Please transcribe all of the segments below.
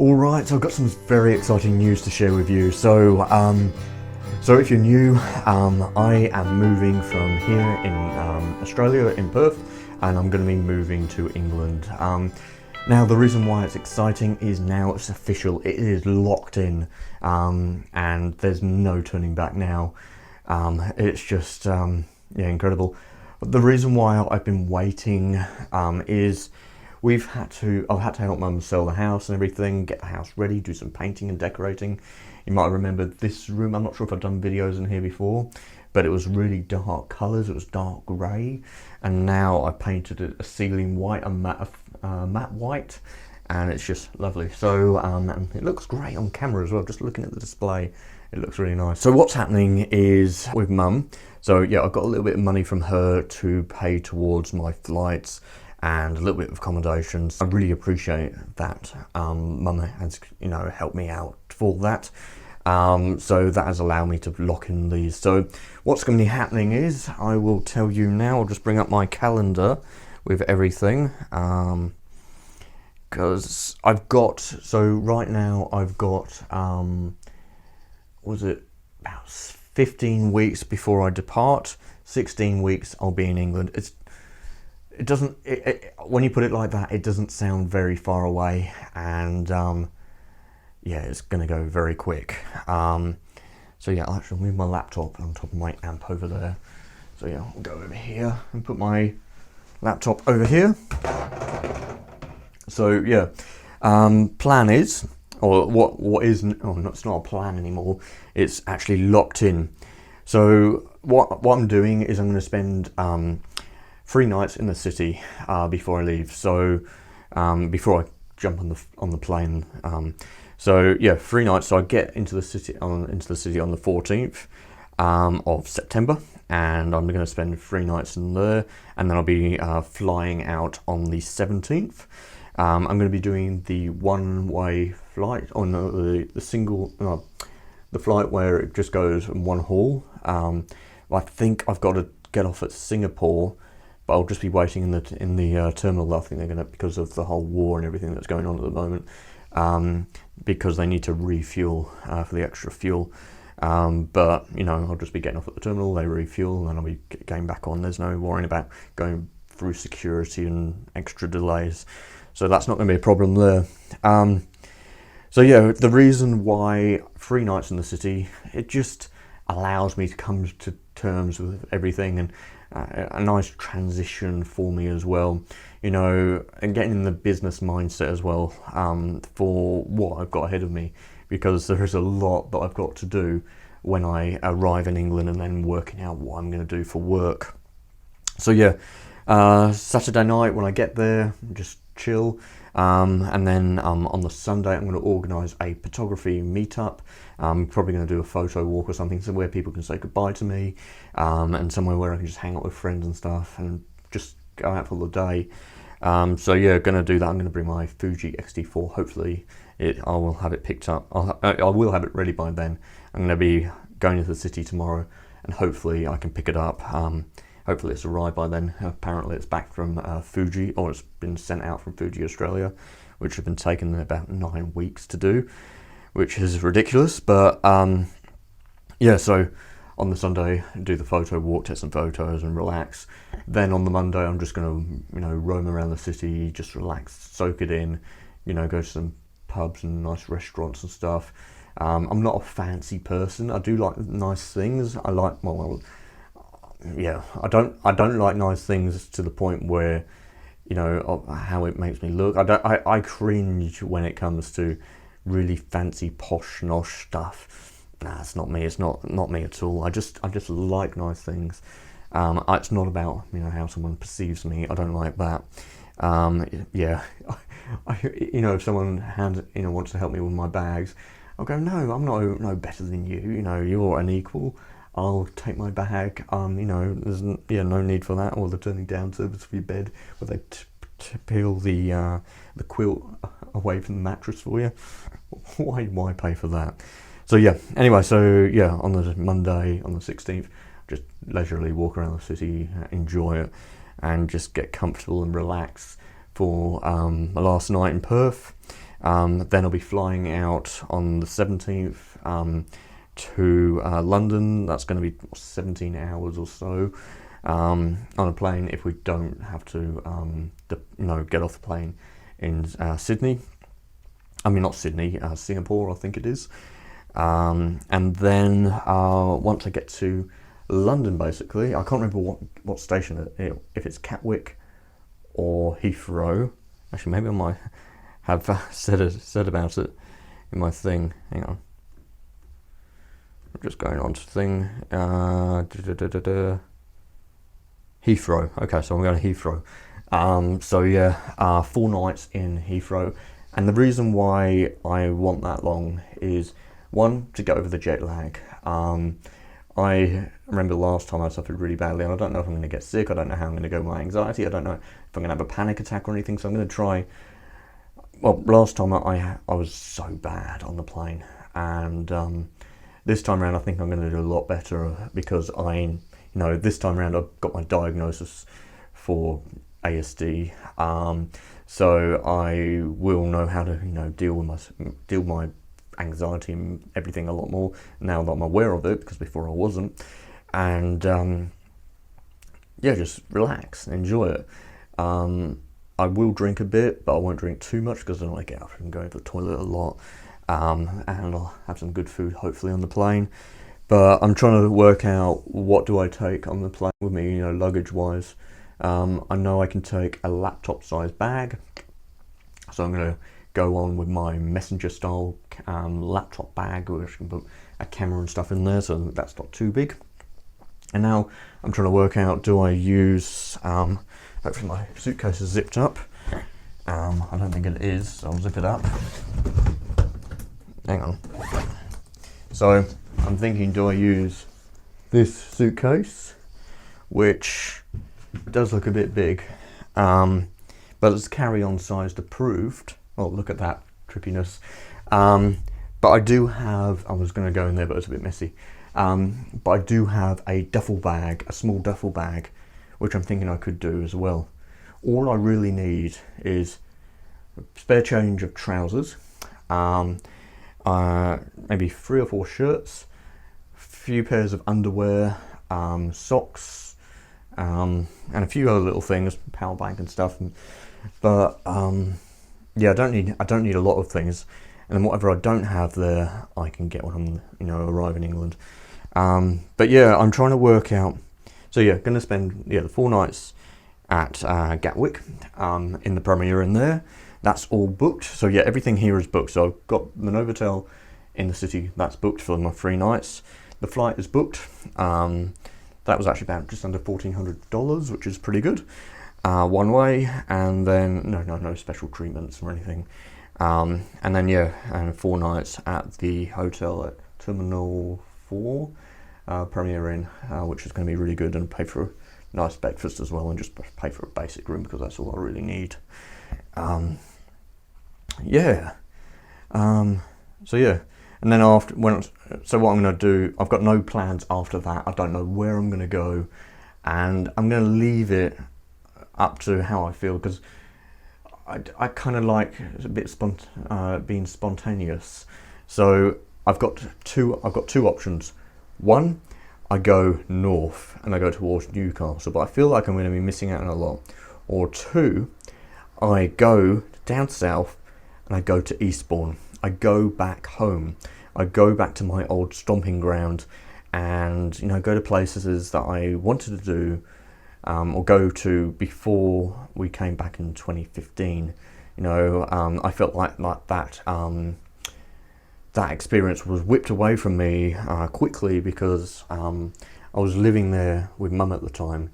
Alright, so I've got some very exciting news to share with you. So if you're new, I am moving from here in Australia, in Perth, and I'm going to be moving to England. Now the reason why it's exciting is now it's official, it is locked in, and there's no turning back now. It's just incredible. But the reason why I've been waiting is I've had to help Mum sell the house and everything, get the house ready, do some painting and decorating. You might remember this room, I'm not sure if I've done videos in here before, but it was really dark colours, it was dark grey, and now I painted it a ceiling white, a matte white, and it's just lovely. So and it looks great on camera as well, just looking at the display, it looks really nice. So what's happening is with Mum, so yeah, I've got a little bit of money from her to pay towards my flights and a little bit of accommodations. I really appreciate that. Mum has, helped me out for that. So that has allowed me to lock in these. So what's going to be happening is, I will tell you now, I'll just bring up my calendar with everything. Because right now I've got, was it about 15 weeks before I depart, 16 weeks I'll be in England. When you put it like that, it doesn't sound very far away, and yeah, it's going to go very quick. So yeah, I'll actually move my laptop on top of my amp over there. So yeah, I'll go over here and put my laptop over here. So yeah, plan is, or what is, oh, no, it's not a plan anymore, it's actually locked in. So what I'm doing is I'm going to spend 3 nights in the city before I leave. So before I jump on the plane. So yeah, 3 nights. So I get into the city on the 14th of September, and I'm going to spend 3 nights in there, and then I'll be flying out on the 17th. I'm going to be doing the one-way flight, or no, the flight where it just goes in one haul. I think I've got to get off at Singapore, but I'll just be waiting in the terminal. I think they're going to, because of the whole war and everything that's going on at the moment, because they need to refuel for the extra fuel. But I'll just be getting off at the terminal, they refuel, and then I'll be going back on. There's no worrying about going through security and extra delays, so that's not going to be a problem there. So yeah, the reason why 3 nights in the city, it just allows me to come to terms with everything, and a nice transition for me as well, and getting in the business mindset as well, for what I've got ahead of me, because there is a lot that I've got to do when I arrive in England, and then working out what I'm going to do for work. So yeah, Saturday night when I get there, just chill, and then on the Sunday I'm going to organise a photography meetup. I'm probably going to do a photo walk or something, somewhere people can say goodbye to me, and somewhere where I can just hang out with friends and stuff, and just go out for the day. So yeah, going to do that. I'm going to bring my Fuji X-T4. Hopefully I will have it picked up. I will have it ready by then. I'm going to be going to the city tomorrow, and hopefully I can pick it up. Hopefully it's arrived by then. Apparently it's back from Fuji, or it's been sent out from Fuji Australia, which have been taken about 9 weeks to do, which is ridiculous. But yeah, so on the Sunday, do the photo walk, take some photos and relax. Then on the Monday, I'm just going to roam around the city, just relax, soak it in, go to some pubs and nice restaurants and stuff. I'm not a fancy person. I do like nice things. I like, yeah, I don't like nice things to the point where, of how it makes me look. I cringe when it comes to really fancy posh nosh stuff. Nah, it's not me. It's not me at all. I just like nice things. It's not about how someone perceives me. I don't like that. Yeah, if someone wants to help me with my bags, I'll go, no, I'm no better than you. You're an equal. I'll take my bag. There's no need for that, or the turning down service for your bed, where they peel the quilt away from the mattress for you. Why pay for that? So yeah, anyway, so yeah, on the Monday, on the 16th, just leisurely walk around the city, enjoy it, and just get comfortable and relax for my last night in Perth. Then I'll be flying out on the 17th to London. That's going to be 17 hours or so on a plane if we don't have to get off the plane in Sydney. I mean, not Sydney, Singapore, I think it is. And then once I get to London, basically, I can't remember what station if it's Gatwick or Heathrow. Actually, maybe I might have said about it in my thing. Hang on, I'm just going on to thing. Heathrow. Okay, so I'm going to Heathrow. So yeah, 4 nights in Heathrow, and the reason why I want that long is, one, to get over the jet lag. I remember the last time I suffered really badly, and I don't know if I'm going to get sick. I don't know how I'm going to go with my anxiety. I don't know if I'm going to have a panic attack or anything. So I'm going to try. Well, last time I was so bad on the plane, and this time around I think I'm going to do a lot better because this time around I've got my diagnosis for ASD. So I will know how to deal with my anxiety and everything a lot more now that I'm aware of it, because before I wasn't. And just relax, enjoy it. I will drink a bit, but I won't drink too much because I don't want to get up and go to the toilet a lot. And I'll have some good food hopefully on the plane. But I'm trying to work out what do I take on the plane with me, luggage wise. I know I can take a laptop size bag, so I'm going to go on with my messenger style laptop bag, which can put a camera and stuff in there, so that's not too big. And now I'm trying to work out, do I use, hopefully my suitcase is zipped up. I don't think it is, so I'll zip it up. Hang on. So I'm thinking, do I use this suitcase, which does look a bit big, but it's carry-on sized approved. Oh, look at that trippiness. But I do have, I was going to go in there, but it's a bit messy. But I do have a duffel bag, a small duffel bag, which I'm thinking I could do as well. All I really need is a spare change of trousers, maybe 3 or 4 shirts, a few pairs of underwear, socks, and a few other little things, power bank and stuff. But yeah, I don't need a lot of things, and then whatever I don't have there, I can get when I'm arrive in England. But yeah, I'm trying to work out. So yeah, going to spend the 4 nights at Gatwick in the Premier in there. That's all booked. So yeah, everything here is booked. So I've got the Novotel in the city, that's booked for my 3 nights. The flight is booked. That was actually about just under $1,400, which is pretty good. One way, and then no special treatments or anything. And then yeah, and 4 nights at the hotel at Terminal 4, Premier Inn, which is going to be really good, and pay for a nice breakfast as well, and just pay for a basic room because that's all I really need. So yeah, and then what I'm going to do, I've got no plans after that. I don't know where I'm going to go, and I'm going to leave it up to how I feel, because I kind of like a bit being spontaneous. So I've got two options. One, I go north and I go towards Newcastle, but I feel like I'm going to be missing out on a lot. Or 2, I go down south and I go to Eastbourne. I go back home. I go back to my old stomping ground, and go to places that I wanted to do or go to before we came back in 2015. I felt like that that experience was whipped away from me quickly, because I was living there with Mum at the time,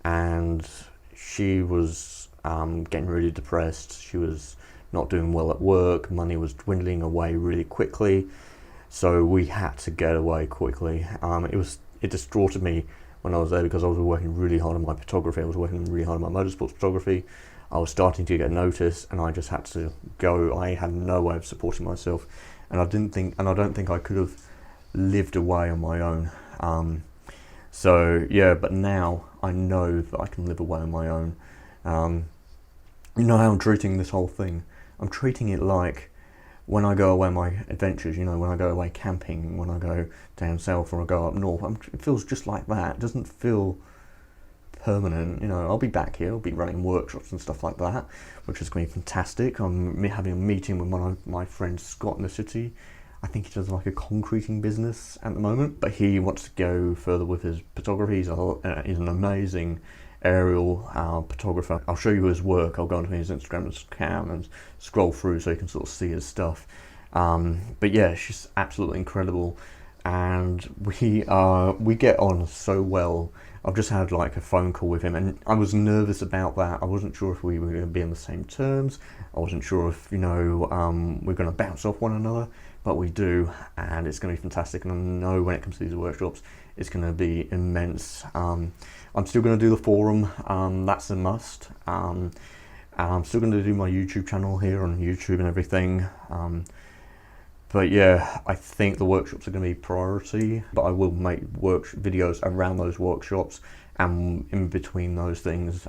and she was getting really depressed. She was not doing well at work. Money was dwindling away really quickly, so we had to get away quickly. It distraughted me when I was there, because I was working really hard on my photography. I was working really hard on my motorsports photography. I was starting to get noticed, and I just had to go. I had no way of supporting myself, and I don't think I could have lived away on my own. So yeah, but now I know that I can live away on my own. How I'm treating this whole thing? I'm treating it like when I go away on my adventures, you know, when I go away camping, when I go down south or I go up north, it feels just like that. It doesn't feel permanent. You know, I'll be back here, I'll be running workshops and stuff like that, which is going to be fantastic. I'm having a meeting with one of my friends, Scott, in the city. I think he does like a concreting business at the moment, but he wants to go further with his photography. He's an amazing aerial photographer. I'll show you his work. I'll go onto his Instagram account and scroll through so you can sort of see his stuff. But yeah, she's absolutely incredible, and we get on so well. I've just had like a phone call with him, and I was nervous about that. I wasn't sure if we were going to be on the same terms. I wasn't sure if, you know, we're going to bounce off one another, but we do, and it's going to be fantastic. And I know when it comes to these workshops, it's going to be immense. I'm still going to do the forum. That's a must. I'm still going to do my YouTube channel here on YouTube and everything. But yeah, I think the workshops are going to be priority, but I will make videos around those workshops and in between those things.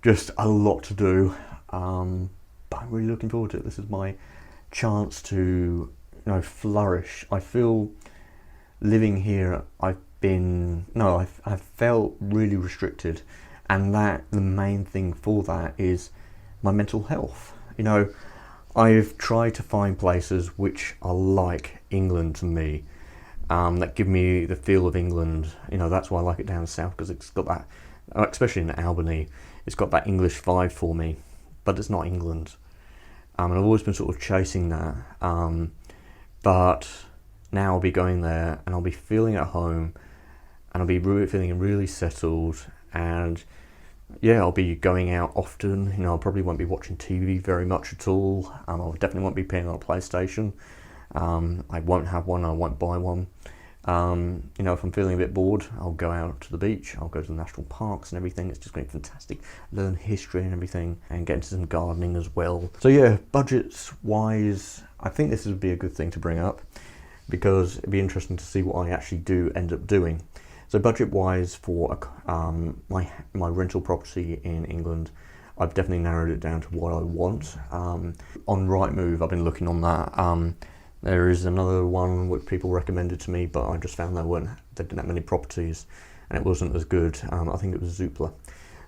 Just a lot to do, but I'm really looking forward to it. This is my chance to, you know, flourish. I feel living here, I've felt really restricted, and that the main thing for that is my mental health. You know, I've tried to find places which are like England to me, that give me the feel of England. You know, that's why I like it down south, because it's got that, especially in Albany, it's got that English vibe for me, but it's not England. And I've always been sort of chasing that, but now I'll be going there and I'll be feeling at home, and I'll be feeling really settled, and yeah, I'll be going out often. You know, I probably won't be watching TV very much at all. I definitely won't be playing on a PlayStation. I won't have one, I won't buy one. You know, if I'm feeling a bit bored, I'll go out to the beach, I'll go to the national parks and everything. It's just going to be fantastic. Learn history and everything, and get into some gardening as well. So yeah, budgets wise, I think this would be a good thing to bring up, because it'd be interesting to see what I actually do end up doing. So budget-wise for my rental property in England, I've definitely narrowed it down to what I want. On Rightmove, I've been looking on that. There is another one which people recommended to me, but I just found they didn't have many properties, and it wasn't as good. I think it was Zoopla.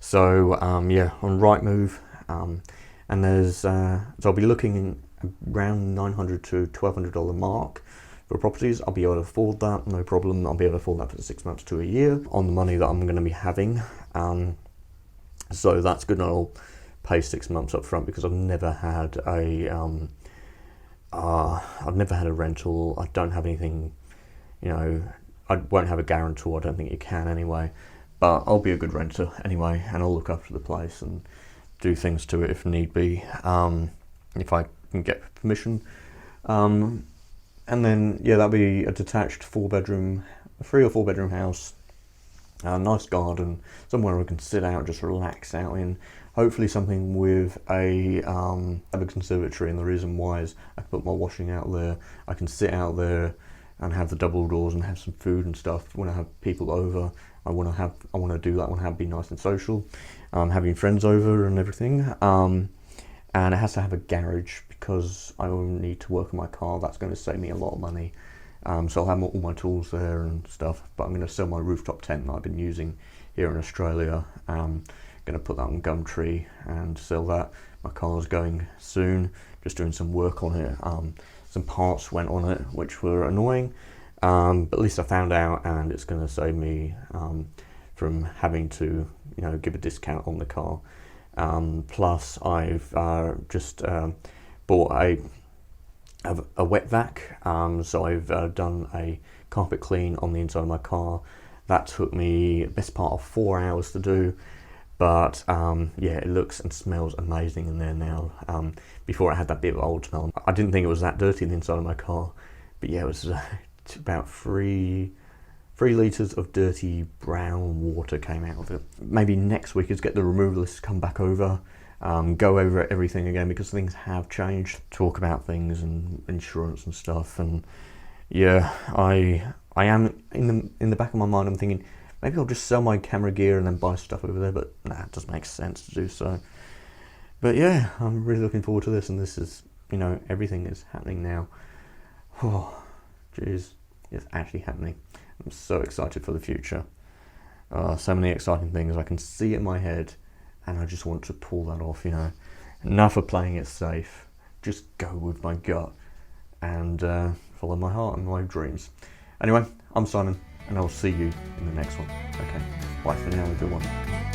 So yeah, on Rightmove, and there's so I'll be looking around $900 to $1,200 mark. For properties, I'll be able to afford that, no problem. I'll be able to afford that for 6 months to a year on the money that I'm going to be having. So that's good, and I'll pay 6 months up front, because I've never had a rental. I don't have anything, you know, I won't have a guarantor. I don't think you can anyway, but I'll be a good renter anyway, and I'll look after the place and do things to it if need be, if I can get permission. And then, yeah, that'll be a detached 3 or 4 bedroom house, a nice garden, somewhere I can sit out, just relax out in. Hopefully something with a conservatory, and the reason why is I can put my washing out there, I can sit out there and have the double doors and have some food and stuff. When I have people over, I want to do that, I want to be nice and social, having friends over and everything. And it has to have a garage, because I only need to work on my car. That's going to save me a lot of money. So I'll have all my tools there and stuff, but I'm going to sell my rooftop tent that I've been using here in Australia. I'm going to put that on Gumtree and sell that. My car's going soon, just doing some work on it. Some parts went on it which were annoying, but at least I found out, and it's going to save me from having to, you know, give a discount on the car. Plus I've just bought a wet vac, so I've done a carpet clean on the inside of my car. That took me the best part of 4 hours to do, but yeah, it looks and smells amazing in there now. Before, it had that bit of old smell. I didn't think it was that dirty in the inside of my car, but yeah, it was about 3 litres of dirty brown water came out of it. Maybe next week is get the removalists to come back over, go over everything again, because things have changed, talk about things and insurance and stuff. And yeah, I am in the back of my mind, I'm thinking maybe I'll just sell my camera gear and then buy stuff over there, but nah, it doesn't make sense to do so. But yeah, I'm really looking forward to this, and this is you know, everything is happening now. Oh, jeez, it's actually happening. I'm so excited for the future. So many exciting things. I can see it in my head, and I just want to pull that off, you know. Enough of playing it safe. Just go with my gut and follow my heart and my dreams. Anyway, I'm Simon, and I'll see you in the next one. Okay, bye for now, everyone.